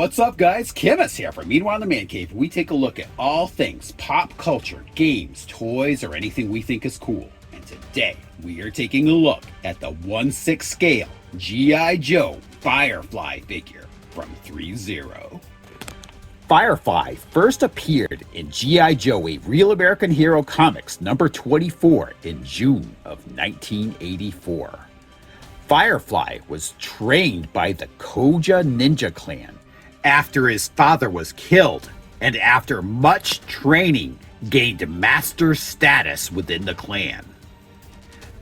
What's up, guys? Kimmus here from Meanwhile in the Man Cave. We take a look at all things pop culture, games, toys, or anything we think is cool. And today, we are taking a look at the 1/6 scale G.I. Joe Firefly figure from ThreeZero. Firefly first appeared in G.I. Joe, a Real American Hero Comics number 24 in June of 1984. Firefly was trained by the Cobra Ninja Clan after his father was killed, and after much training gained master status within the clan.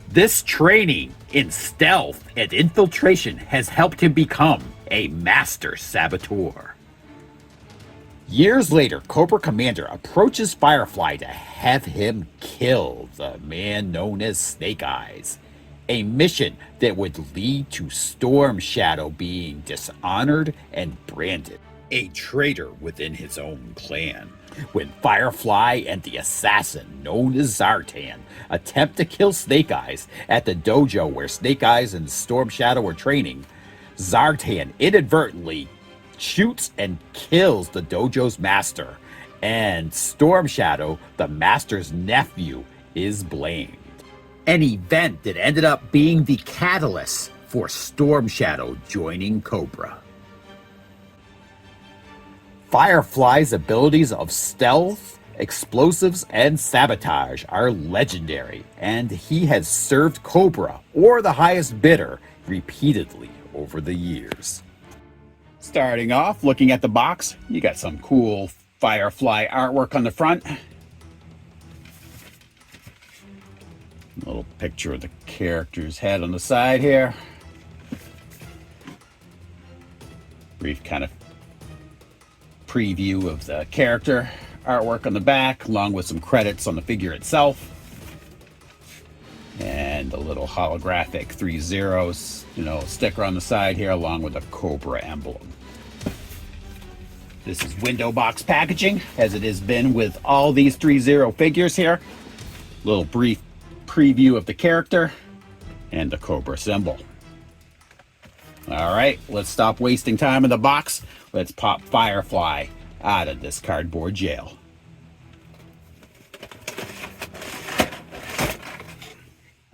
This training in stealth and infiltration has helped him become a master saboteur. Years later, Cobra Commander approaches Firefly to have him kill the man known as Snake Eyes, a mission that would lead to Storm Shadow being dishonored and branded a traitor within his own clan. When Firefly and the assassin known as Zartan attempt to kill Snake Eyes at the dojo where Snake Eyes and Storm Shadow are training, Zartan inadvertently shoots and kills the dojo's master, and Storm Shadow, the master's nephew, is blamed. An event that ended up being the catalyst for Storm Shadow joining Cobra. Firefly's abilities of stealth, explosives, and sabotage are legendary, and he has served Cobra or the highest bidder repeatedly over the years. Starting off, looking at the box, you got some cool Firefly artwork on the front. A little picture of the character's head on the side here. Brief kind of preview of the character artwork on the back, along with some credits on the figure itself. And a little holographic ThreeZero, sticker on the side here, along with a Cobra emblem. This is window box packaging, as it has been with all these ThreeZero figures here. Little brief preview of the character and the Cobra symbol. All right, let's stop wasting time in the box. Let's pop Firefly out of this cardboard jail.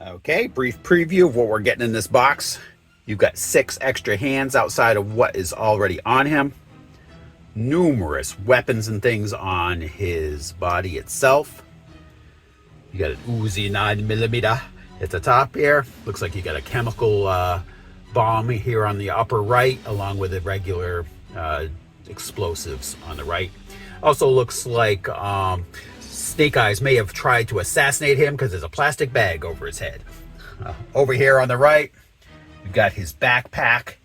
Okay, brief preview of what we're getting in this box. You've got 6 extra hands outside of what is already on him. Numerous weapons and things on his body itself. You got an Uzi 9mm at the top here. Looks like you got a chemical bomb here on the upper right, along with irregular explosives on the right. Also looks like Snake Eyes may have tried to assassinate him because there's a plastic bag over his head. Over here on the right, you've got his backpack.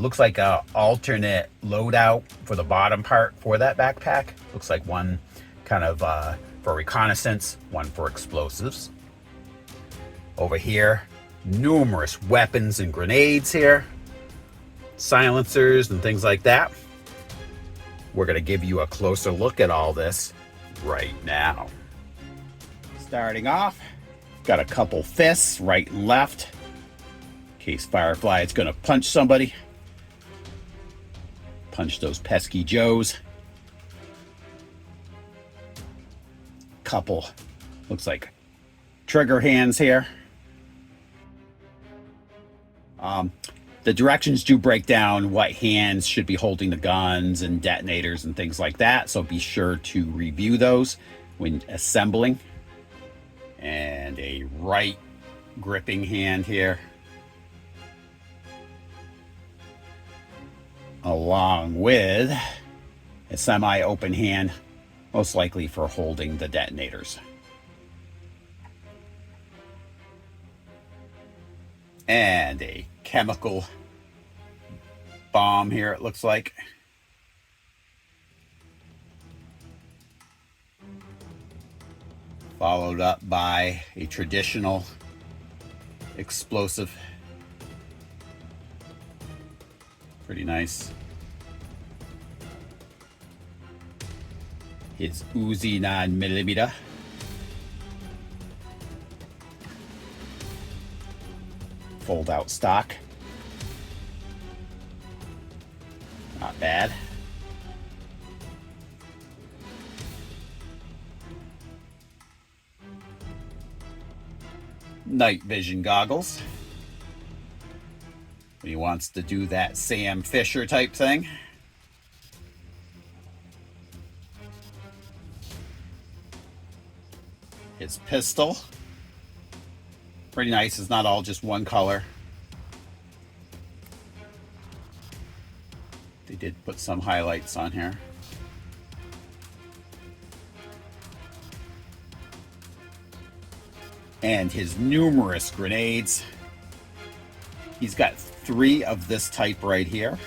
Looks like an alternate loadout for the bottom part for that backpack. Looks like one kind of for reconnaissance, one for explosives. Over here, numerous weapons and grenades here, silencers and things like that. We're going to give you a closer look at all this right now. Starting off, got a couple fists right and left in case Firefly is going to punch somebody. Punch those pesky Joes. Couple, looks like trigger hands here. The directions do break down what hands should be holding the guns and detonators and things like that, so be sure to review those when assembling. And a right gripping hand here, along with a semi-open hand, most likely for holding the detonators. And a chemical bomb here, it looks like. Followed up by a traditional explosive. Pretty nice. His Uzi 9mm. Fold out stock. Not bad. Night vision goggles. He wants to do that Sam Fisher type thing. His pistol. Pretty nice. It's not all just one color. They did put some highlights on here. And his numerous grenades. He's got 3 of this type right here.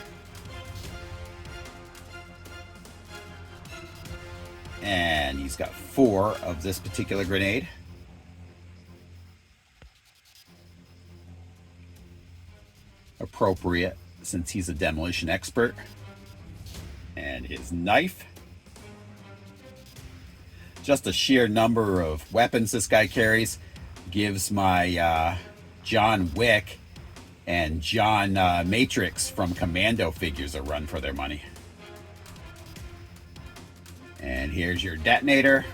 And he's got 4 of this particular grenade. Appropriate since he's a demolition expert. And his knife. Just a sheer number of weapons this guy carries gives my John Wick and John Matrix from Commando figures a run for their money. And here's your detonator.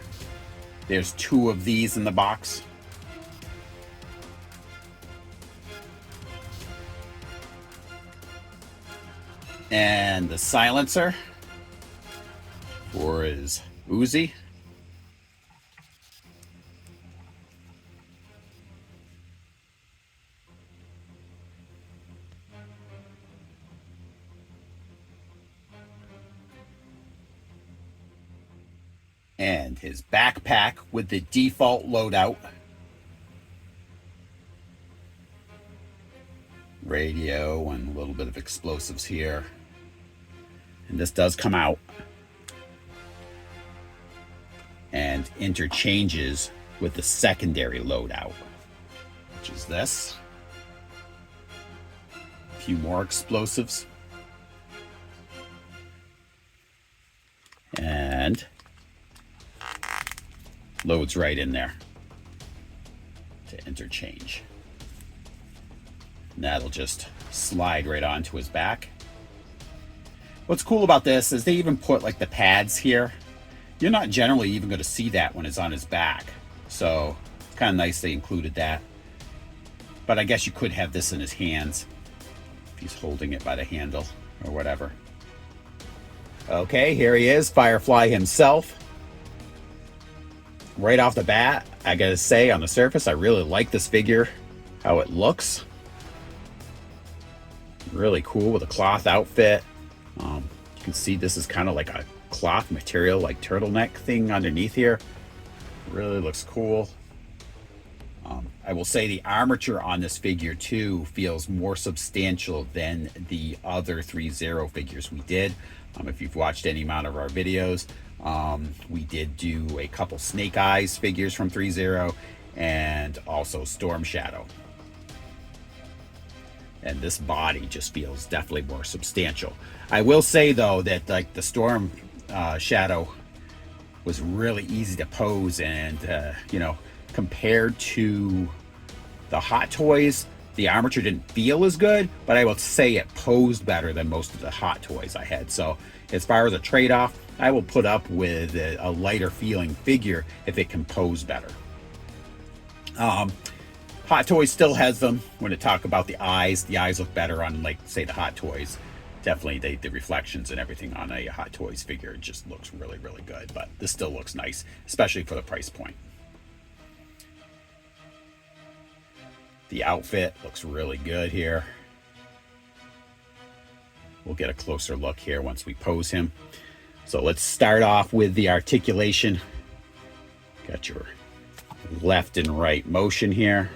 There's 2 of these in the box. And the silencer for his Uzi. And his backpack with the default loadout. Radio and a little bit of explosives here. And this does come out. And interchanges with the secondary loadout, which is this. A few more explosives. And loads right in there to interchange. And that'll just slide right onto his back. What's cool about this is they even put like the pads here. You're not generally even going to see that when it's on his back. So it's kind of nice they included that. But I guess you could have this in his hands if he's holding it by the handle or whatever. Okay, here he is, Firefly himself. Right off the bat, I gotta say, on the surface, I really like this figure, how it looks. Really cool with a cloth outfit. You can see this is kind of like a cloth material, like turtleneck thing underneath here. Really looks cool. I will say the armature on this figure too feels more substantial than the other ThreeZero figures we did. If you've watched any amount of our videos, we did do a couple Snake Eyes figures from ThreeZero and also Storm Shadow. And this body just feels definitely more substantial. I will say though that like the Storm Shadow was really easy to pose, and you know, compared to the Hot Toys, the armature didn't feel as good, but I will say it posed better than most of the Hot Toys I had. So as far as a trade-off, I will put up with a lighter feeling figure if it can pose better. Hot Toys still has them. When I talk about the eyes look better on, like, say, the Hot Toys. Definitely the reflections and everything on a Hot Toys figure just looks really, really good. But this still looks nice, especially for the price point. The outfit looks really good here. We'll get a closer look here once we pose him. So let's start off with the articulation. Got your left and right motion here.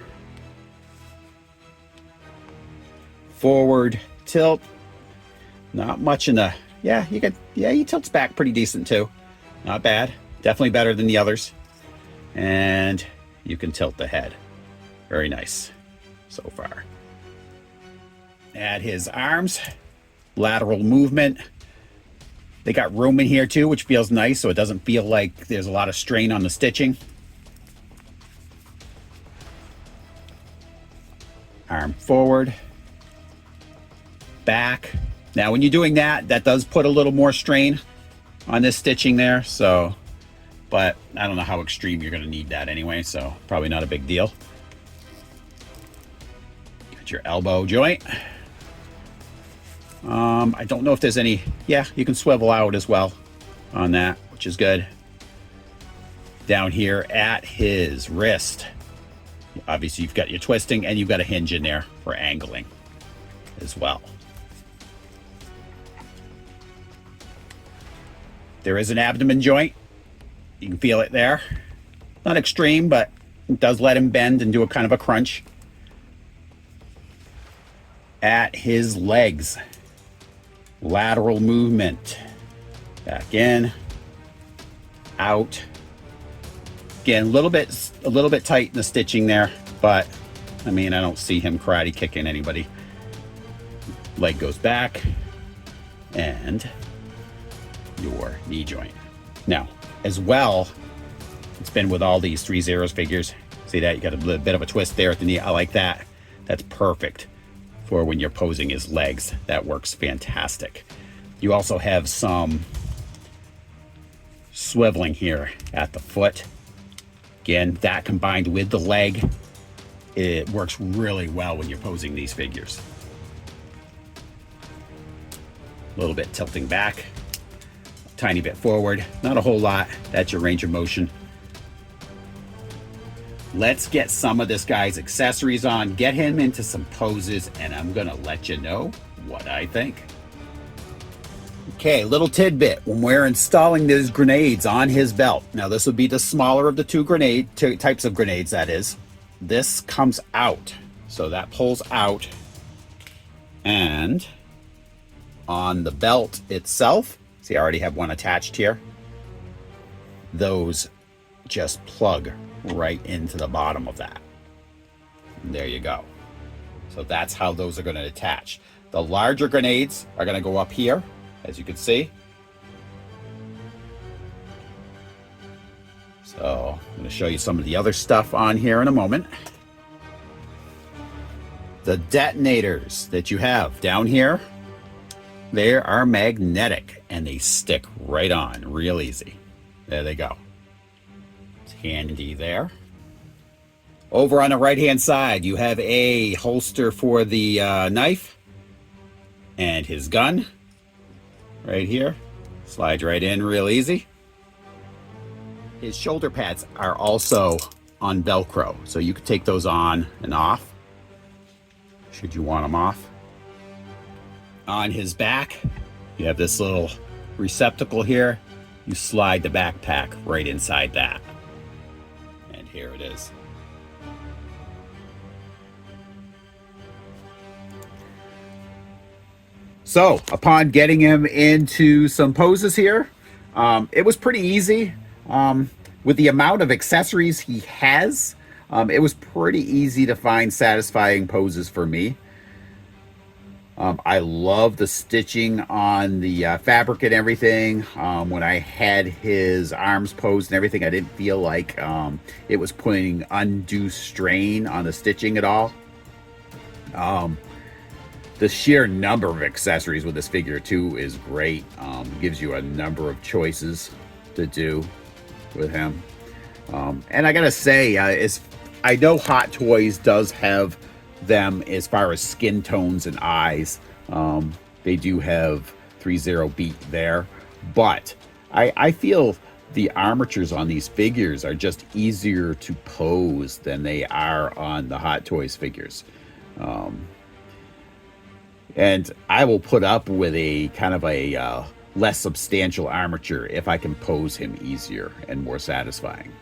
Forward tilt. Not much in the, he tilts back pretty decent too. Not bad. Definitely better than the others. And you can tilt the head. Very nice so far. Add his arms. Lateral movement. They got room in here too, which feels nice, so it doesn't feel like there's a lot of strain on the stitching. Arm forward, back, Now, when you're doing that, that does put a little more strain on this stitching there. So, but I don't know how extreme you're going to need that anyway. So probably not a big deal. Got your elbow joint. I don't know if there's any, yeah, you can swivel out as well on that, which is good. Down here at his wrist, obviously you've got your twisting and you've got a hinge in there for angling as well. There is an abdomen joint. You can feel it there. Not extreme, but it does let him bend and do a kind of a crunch. At his legs, lateral movement. Back in, out. Again, a little bit tight in the stitching there, but I mean, I don't see him karate kicking anybody. Leg goes back, and your knee joint. Now, as well, it's been with all these ThreeZero figures. See that? You got a little bit of a twist there at the knee. I like that. That's perfect for when you're posing his legs. That works fantastic. You also have some swiveling here at the foot. Again, that combined with the leg, it works really well when you're posing these figures. A little bit tilting back, a tiny bit forward, not a whole lot. That's your range of motion. Let's get some of this guy's accessories on, get him into some poses, and I'm gonna let you know what I think. Okay, little tidbit, when we're installing these grenades on his belt, now this would be the smaller of the two types of grenades, that is. This comes out, so that pulls out, and on the belt itself, see I already have one attached here, those just plug right into the bottom of that. And there you go. So that's how those are going to attach. The larger grenades are going to go up here, as you can see. So I'm going to show you some of the other stuff on here in a moment. The detonators that you have down here, they are magnetic and they stick right on real easy. There they go. It's handy there. Over on the right hand side, you have a holster for the knife and his gun right here. Slides right in real easy. His shoulder pads are also on Velcro, so you can take those on and off should you want them off. On his back, you have this little receptacle here. You slide the backpack right inside that. And here it is. So, upon getting him into some poses here, it was pretty easy. With the amount of accessories he has, it was pretty easy to find satisfying poses for me. I love the stitching on the fabric and everything. When I had his arms posed and everything, I didn't feel like it was putting undue strain on the stitching at all. The sheer number of accessories with this figure too is great. Gives you a number of choices to do with him. And I gotta say, I know Hot Toys does have them as far as skin tones and eyes. They do have ThreeZero beat there, but I feel the armatures on these figures are just easier to pose than they are on the Hot Toys figures. And I will put up with a kind of a less substantial armature if I can pose him easier and more satisfying.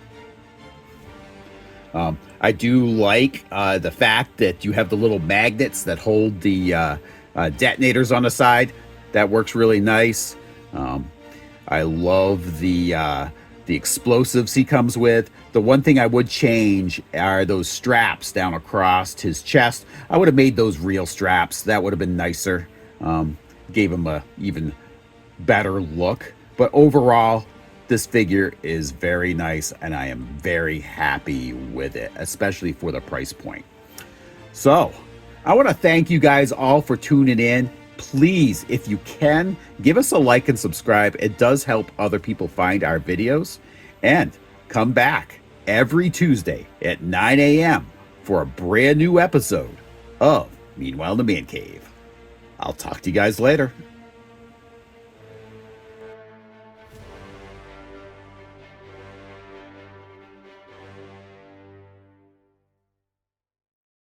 I do like the fact that you have the little magnets that hold the detonators on the side. That works really nice. I love the explosives he comes with. The one thing I would change are those straps down across his chest. I would have made those real straps. That would have been nicer. Gave him a even better look. But overall, this figure is very nice and I am very happy with it, especially for the price point. So I want to thank you guys all for tuning in. Please, if you can, give us a like and subscribe. It does help other people find our videos. And come back every Tuesday at 9 a.m. for a brand new episode of Meanwhile in the Man Cave. I'll talk to you guys later.